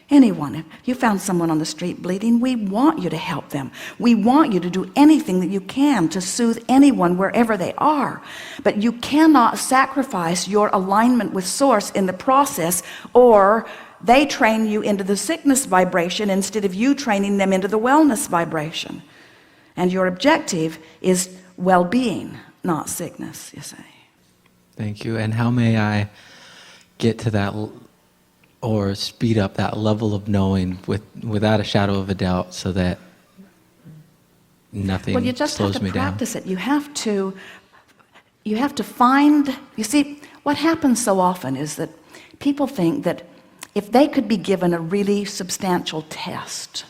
anyone, if you found someone on the street bleeding, we want you to help them. We want you to do anything that you can to soothe anyone wherever they are. But you cannot sacrifice your alignment with Source in the process, or they train you into the sickness vibration instead of you training them into the wellness vibration. And your objective is well-being, not sickness, you see. Thank you. And how may I get to that or speed up that level of knowing without a shadow of a doubt so that nothing slows me down? Well, you just have to practice it. You have to find, you see, what happens so often is that people think that if they could be given a really substantial test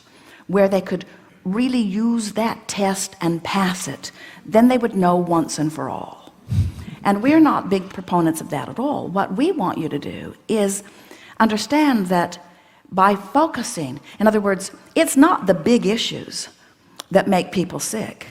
where they could really use that test and pass it, then they would know once and for all. And we're not big proponents of that at all. What we want you to do is understand that by focusing, in other words, it's not the big issues that make people sick.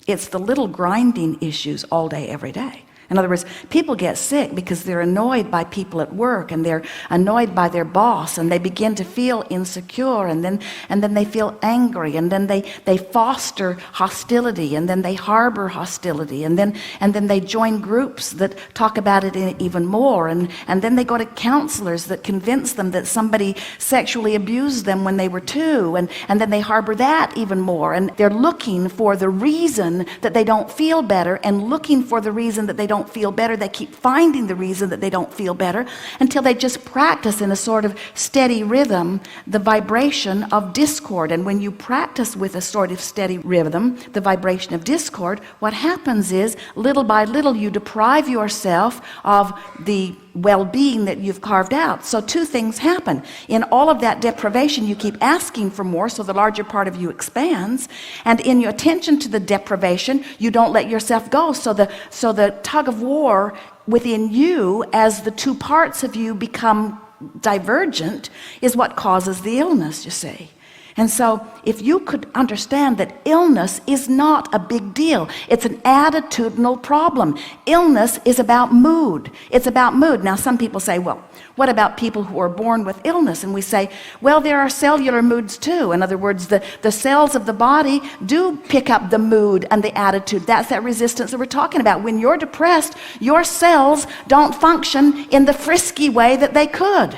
It's the little grinding issues all day, every day. In other words, people get sick because they're annoyed by people at work, and they're annoyed by their boss, and they begin to feel insecure, and then they feel angry, and then they foster hostility, and then they harbor hostility, and then they join groups that talk about it even more, and then they go to counselors that convince them that somebody sexually abused them when they were 2, and then they harbor that even more, and they're looking for the reason that they don't feel better, and looking for the reason that they don't feel better, they keep finding the reason that they don't feel better until they just practice in a sort of steady rhythm the vibration of discord. And when you practice with a sort of steady rhythm, the vibration of discord, what happens is little by little you deprive yourself of the well-being that you've carved out. So 2 things happen. In all of that deprivation, you keep asking for more, so the larger part of you expands. And in your attention to the deprivation, you don't let yourself go. So the tug of war within you, as the 2 parts of you become divergent, is what causes the illness, you see. And so if you could understand that illness is not a big deal, it's an attitudinal problem. Illness is about mood. It's about mood. Now some people say, well, what about people who are born with illness? And we say, well, there are cellular moods too. In other words, the cells of the body do pick up the mood and the attitude. That's that resistance that we're talking about. When you're depressed, your cells don't function in the frisky way that they could.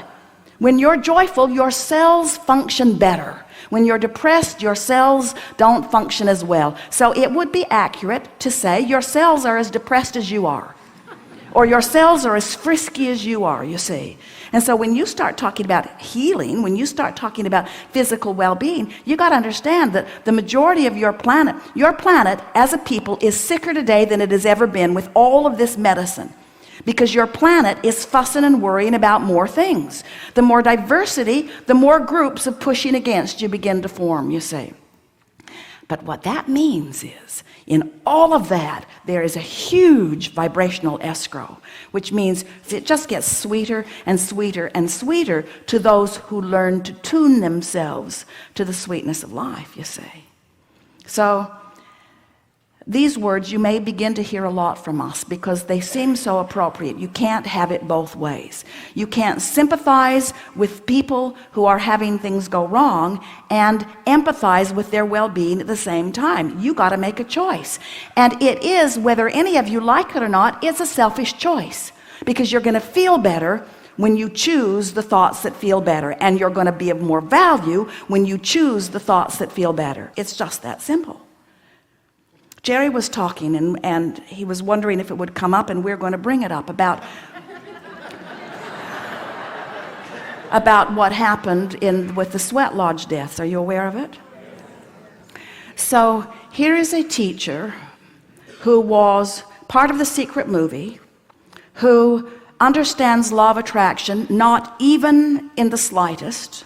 When you're joyful, your cells function better. When you're depressed, your cells don't function as well. So it would be accurate to say your cells are as depressed as you are. Or your cells are as frisky as you are, you see. And so when you start talking about healing, when you start talking about physical well-being, you got to understand that the majority of your planet as a people is sicker today than it has ever been with all of this medicine. Because your planet is fussing and worrying about more things. The more diversity, the more groups of pushing against you begin to form, you see. But what that means is, in all of that, there is a huge vibrational escrow, which means it just gets sweeter and sweeter and sweeter to those who learn to tune themselves to the sweetness of life, you see. So, these words you may begin to hear a lot from us because they seem so appropriate. You can't have it both ways. You can't sympathize with people who are having things go wrong and empathize with their well-being at the same time. You got to make a choice. And it is, whether any of you like it or not, it's a selfish choice because you're going to feel better when you choose the thoughts that feel better, and you're going to be of more value when you choose the thoughts that feel better. It's just that simple. Jerry was talking and he was wondering if it would come up, and we're going to bring it up about what happened with the Sweat Lodge deaths. Are you aware of it? So here is a teacher who was part of the secret movie, who understands law of attraction, not even in the slightest,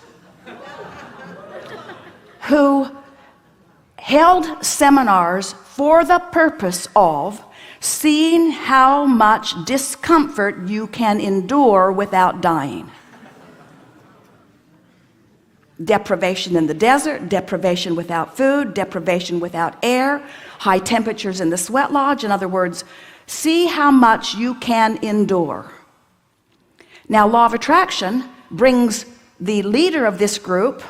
who held seminars for the purpose of seeing how much discomfort you can endure without dying. Deprivation in the desert, deprivation without food, deprivation without air, high temperatures in the sweat lodge. In other words, see how much you can endure. Now, law of attraction brings the leader of this group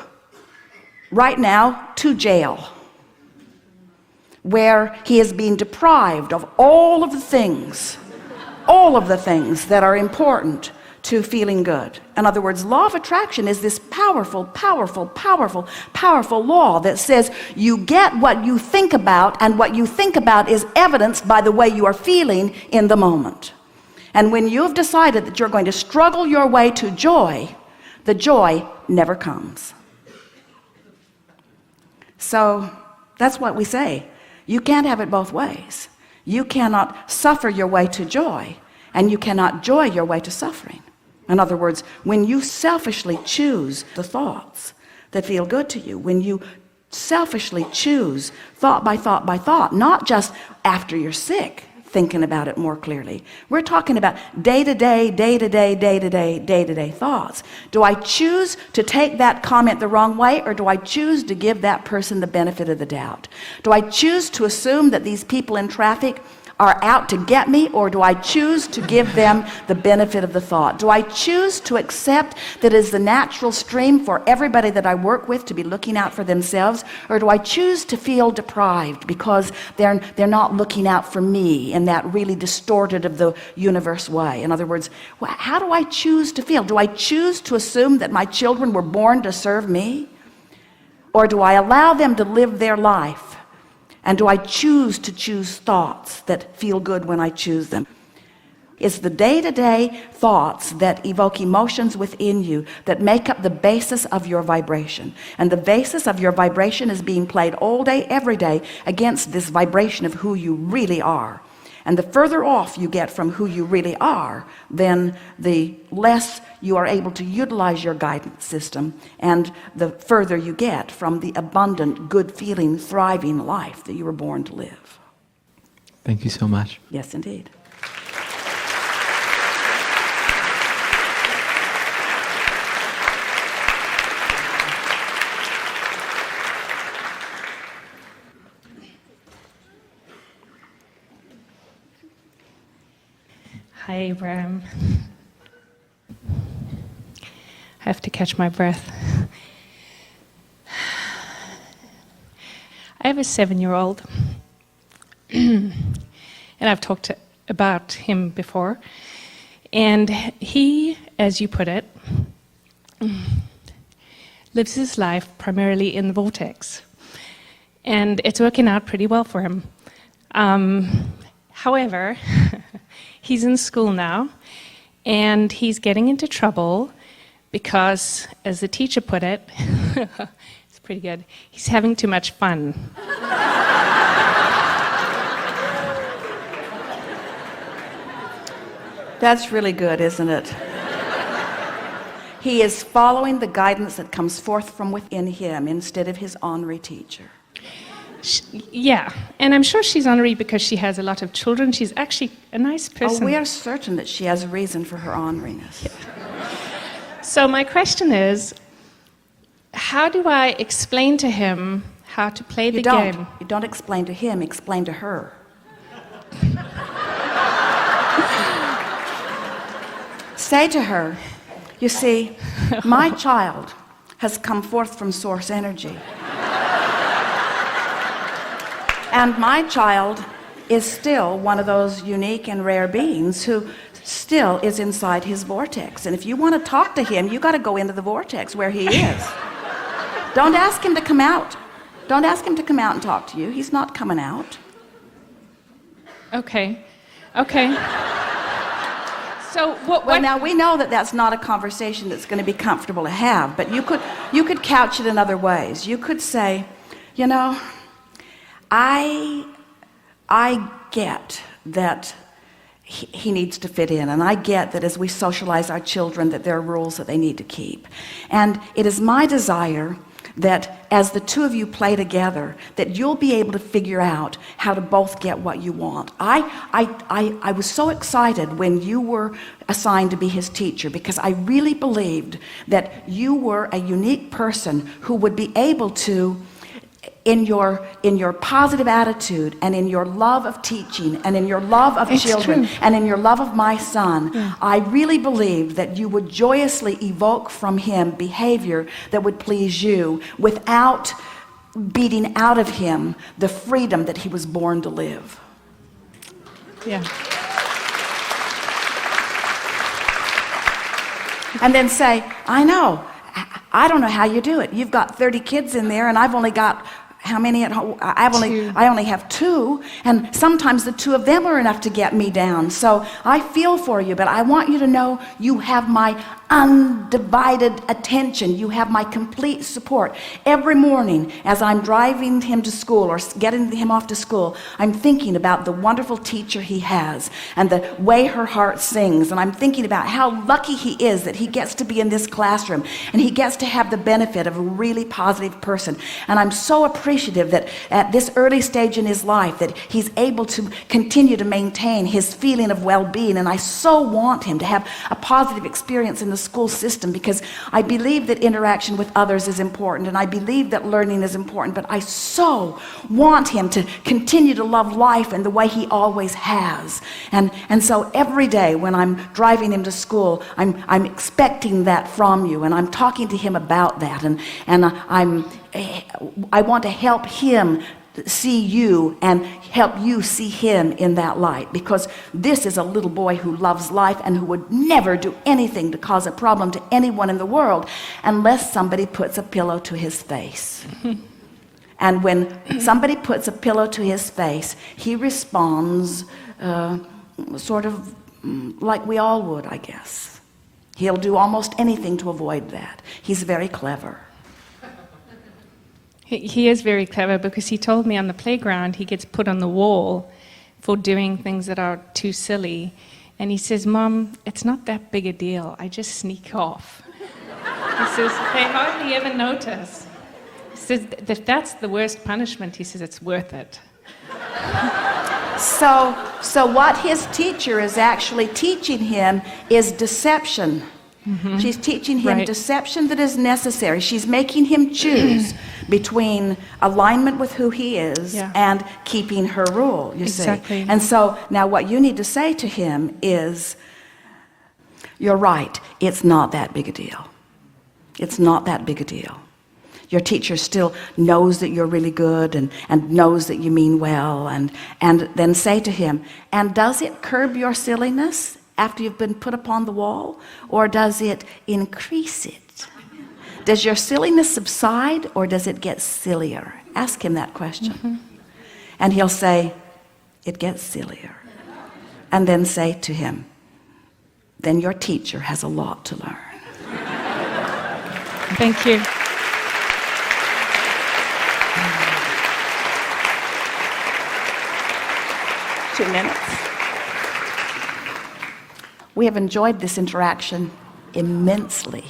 right now to jail, where he is being deprived of all of the things that are important to feeling good. In other words, law of attraction is this powerful, powerful, powerful, powerful law that says you get what you think about, and what you think about is evidenced by the way you are feeling in the moment. And when you have decided that you're going to struggle your way to joy, the joy never comes. So that's what we say. You can't have it both ways. You cannot suffer your way to joy, and you cannot joy your way to suffering. In other words, when you selfishly choose the thoughts that feel good to you, when you selfishly choose thought by thought by thought, not just after you're sick, thinking about it more clearly. We're talking about day-to-day, day-to-day, day-to-day, day-to-day thoughts. Do I choose to take that comment the wrong way, or do I choose to give that person the benefit of the doubt? Do I choose to assume that these people in traffic are out to get me, or do I choose to give them the benefit of the thought? Do I choose to accept that it is the natural stream for everybody that I work with to be looking out for themselves, or do I choose to feel deprived because they're not looking out for me in that really distorted of the universe way? In other words, how do I choose to feel? Do I choose to assume that my children were born to serve me, or do I allow them to live their life? And do I choose to choose thoughts that feel good when I choose them? It's the day-to-day thoughts that evoke emotions within you that make up the basis of your vibration. And the basis of your vibration is being played all day, every day, against this vibration of who you really are. And the further off you get from who you really are, then the less you are able to utilize your guidance system, and the further you get from the abundant, good-feeling, thriving life that you were born to live. Thank you so much. Yes, indeed. Hi, Abraham. I have to catch my breath. I have a 7-year-old, and I've talked about him before. And he, as you put it, lives his life primarily in the vortex. And it's working out pretty well for him. However, he's in school now, and he's getting into trouble because, as the teacher put it, it's pretty good, he's having too much fun. That's really good, isn't it? He is following the guidance that comes forth from within him instead of his ornery teacher. Yeah, and I'm sure she's ornery because she has a lot of children. She's actually a nice person. Oh, we are certain that she has a reason for her orneriness. Yeah. So my question is, how do I explain to him how to play the game? You don't explain to him, explain to her. Say to her, you see, my child has come forth from source energy. And my child is still one of those unique and rare beings who still is inside his vortex. And if you want to talk to him, you got to go into the vortex where he is. Don't ask him to come out. Don't ask him to come out and talk to you. He's not coming out. Okay. So what? Well, now we know that that's not a conversation that's going to be comfortable to have, but you could couch it in other ways. You could say, you know, I get that he needs to fit in, and I get that as we socialize our children that there are rules that they need to keep. And it is my desire that as the two of you play together, that you'll be able to figure out how to both get what you want. I was so excited when you were assigned to be his teacher, because I really believed that you were a unique person who would be able to, in your positive attitude and in your love of teaching and in your love of children and in your love of my son, I really believed that you would joyously evoke from him behavior that would please you without beating out of him the freedom that he was born to live. Yeah. And then say, I know, I don't know how you do it. You've got 30 kids in there, and I've only got how many at home? I only have 2, and sometimes the 2 of them are enough to get me down. So I feel for you, but I want you to know you have my undivided attention. You have my complete support. Every morning as I'm driving him to school or getting him off to school, I'm thinking about the wonderful teacher he has and the way her heart sings, and I'm thinking about how lucky he is that he gets to be in this classroom and he gets to have the benefit of a really positive person. And I'm so appreciative that at this early stage in his life that he's able to continue to maintain his feeling of well-being, and I so want him to have a positive experience in the school system, because I believe that interaction with others is important, and I believe that learning is important, but I so want him to continue to love life in the way he always has. And so every day when I'm driving him to school, I'm expecting that from you, and I'm talking to him about that, and I want to help him see you and help you see him in that light, because this is a little boy who loves life and who would never do anything to cause a problem to anyone in the world unless somebody puts a pillow to his face. And when somebody puts a pillow to his face, he responds sort of like we all would, I guess. He'll do almost anything to avoid that. He's very clever. He is very clever, because he told me on the playground he gets put on the wall for doing things that are too silly. And he says, Mom, it's not that big a deal. I just sneak off. He says, they hardly ever notice. He says, if that's the worst punishment, he says, it's worth it. So what his teacher is actually teaching him is deception. She's teaching him Right. deception that is necessary. She's making him choose between alignment with who he is Yeah. and keeping her rule, you Exactly. see. And so now what you need to say to him is, you're right, it's not that big a deal. It's not that big a deal. Your teacher still knows that you're really good and knows that you mean well, and then say to him, and does it curb your silliness after you've been put upon the wall, or does it increase it? Does your silliness subside, or does it get sillier? Ask him that question. And he'll say, it gets sillier. And then say to him, then your teacher has a lot to learn. Thank you. 2 minutes. We have enjoyed this interaction immensely.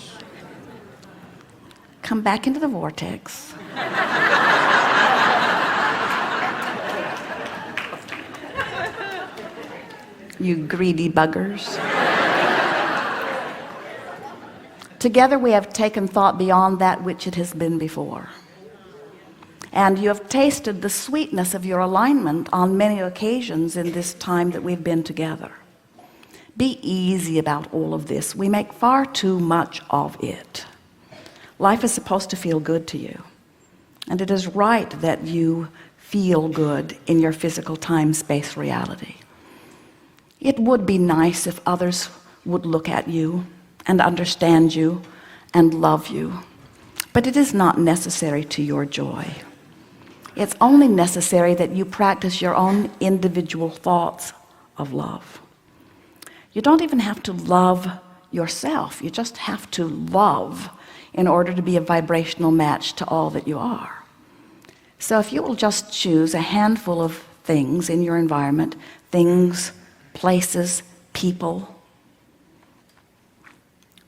Come back into the vortex. You greedy buggers. Together we have taken thought beyond that which it has been before. And you have tasted the sweetness of your alignment on many occasions in this time that we've been together. Be easy about all of this. We make far too much of it. Life is supposed to feel good to you. And it is right that you feel good in your physical time-space reality. It would be nice if others would look at you and understand you and love you. But it is not necessary to your joy. It's only necessary that you practice your own individual thoughts of love. You don't even have to love yourself. You just have to love in order to be a vibrational match to all that you are. So if you will just choose a handful of things in your environment, things, places, people,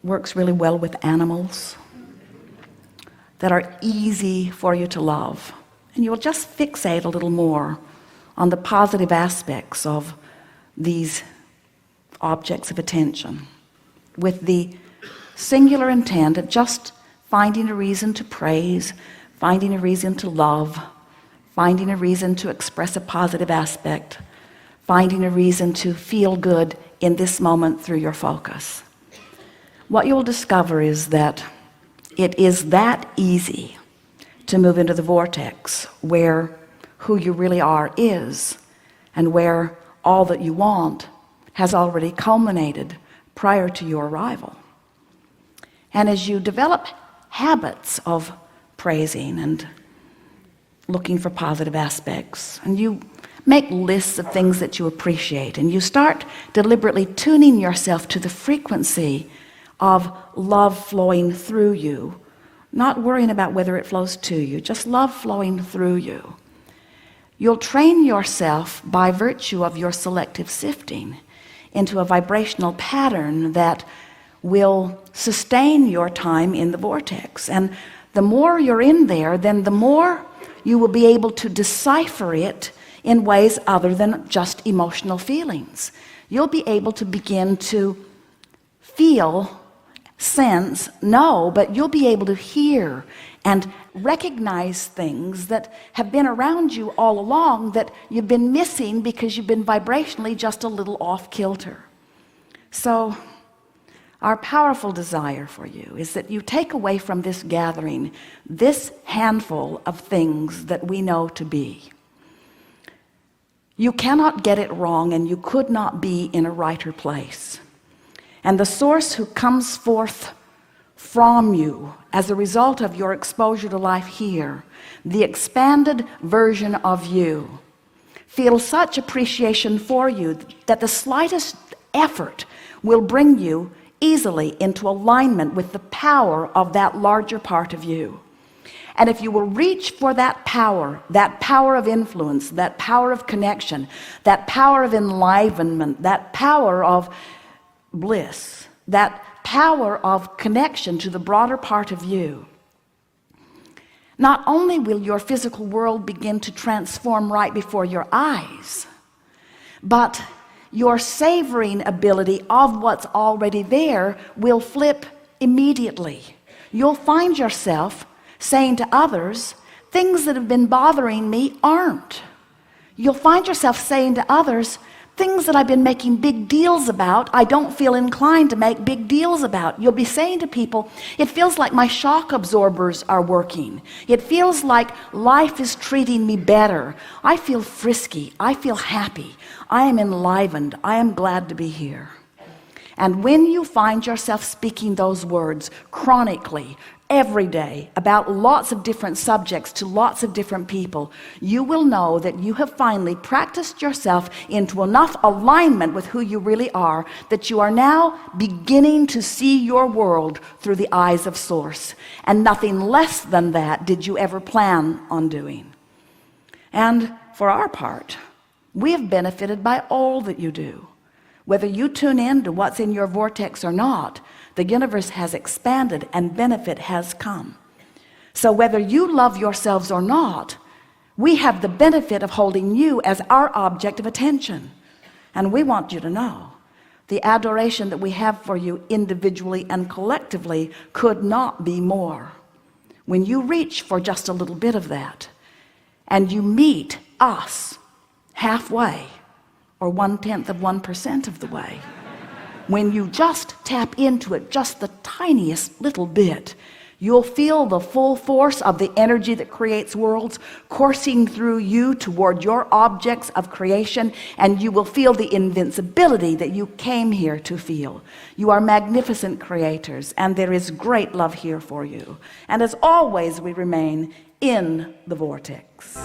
works really well with animals, that are easy for you to love. And you will just fixate a little more on the positive aspects of these objects of attention, with the singular intent of just finding a reason to praise, finding a reason to love, finding a reason to express a positive aspect, finding a reason to feel good in this moment through your focus. What you'll discover is that it is that easy to move into the vortex where who you really are is, and where all that you want has already culminated prior to your arrival. And as you develop habits of praising and looking for positive aspects, and you make lists of things that you appreciate, and you start deliberately tuning yourself to the frequency of love flowing through you, not worrying about whether it flows to you, just love flowing through you, you'll train yourself by virtue of your selective sifting into a vibrational pattern that will sustain your time in the vortex. And the more you're in there, then the more you will be able to decipher it in ways other than just emotional feelings. You'll be able to begin to feel, sense, know, but you'll be able to hear and recognize things that have been around you all along that you've been missing because you've been vibrationally just a little off kilter. So our powerful desire for you is that you take away from this gathering this handful of things that we know to be. You cannot get it wrong, and you could not be in a righter place. And the source who comes forth from you as a result of your exposure to life here, the expanded version of you, feels such appreciation for you that the slightest effort will bring you easily into alignment with the power of that larger part of you. And if you will reach for that power of influence, that power of connection, that power of enlivenment, that power of bliss, that power of connection to the broader part of you, not only will your physical world begin to transform right before your eyes, but your savoring ability of what's already there will flip immediately. You'll find yourself saying to others, things that have been bothering me aren't. You'll find yourself saying to others, things that I've been making big deals about, I don't feel inclined to make big deals about. You'll be saying to people, it feels like my shock absorbers are working. It feels like life is treating me better. I feel frisky. I feel happy. I am enlivened. I am glad to be here. And when you find yourself speaking those words chronically, every day, about lots of different subjects to lots of different people, you will know that you have finally practiced yourself into enough alignment with who you really are that you are now beginning to see your world through the eyes of Source. And nothing less than that did you ever plan on doing. And for our part, we have benefited by all that you do. Whether you tune in to what's in your vortex or not, the universe has expanded and benefit has come. So whether you love yourselves or not, we have the benefit of holding you as our object of attention. And we want you to know the adoration that we have for you individually and collectively could not be more. When you reach for just a little bit of that and you meet us halfway, or 1/10% of the way, when you just tap into it just the tiniest little bit, you'll feel the full force of the energy that creates worlds coursing through you toward your objects of creation, and you will feel the invincibility that you came here to feel. You are magnificent creators, and there is great love here for you. And as always, we remain in the vortex.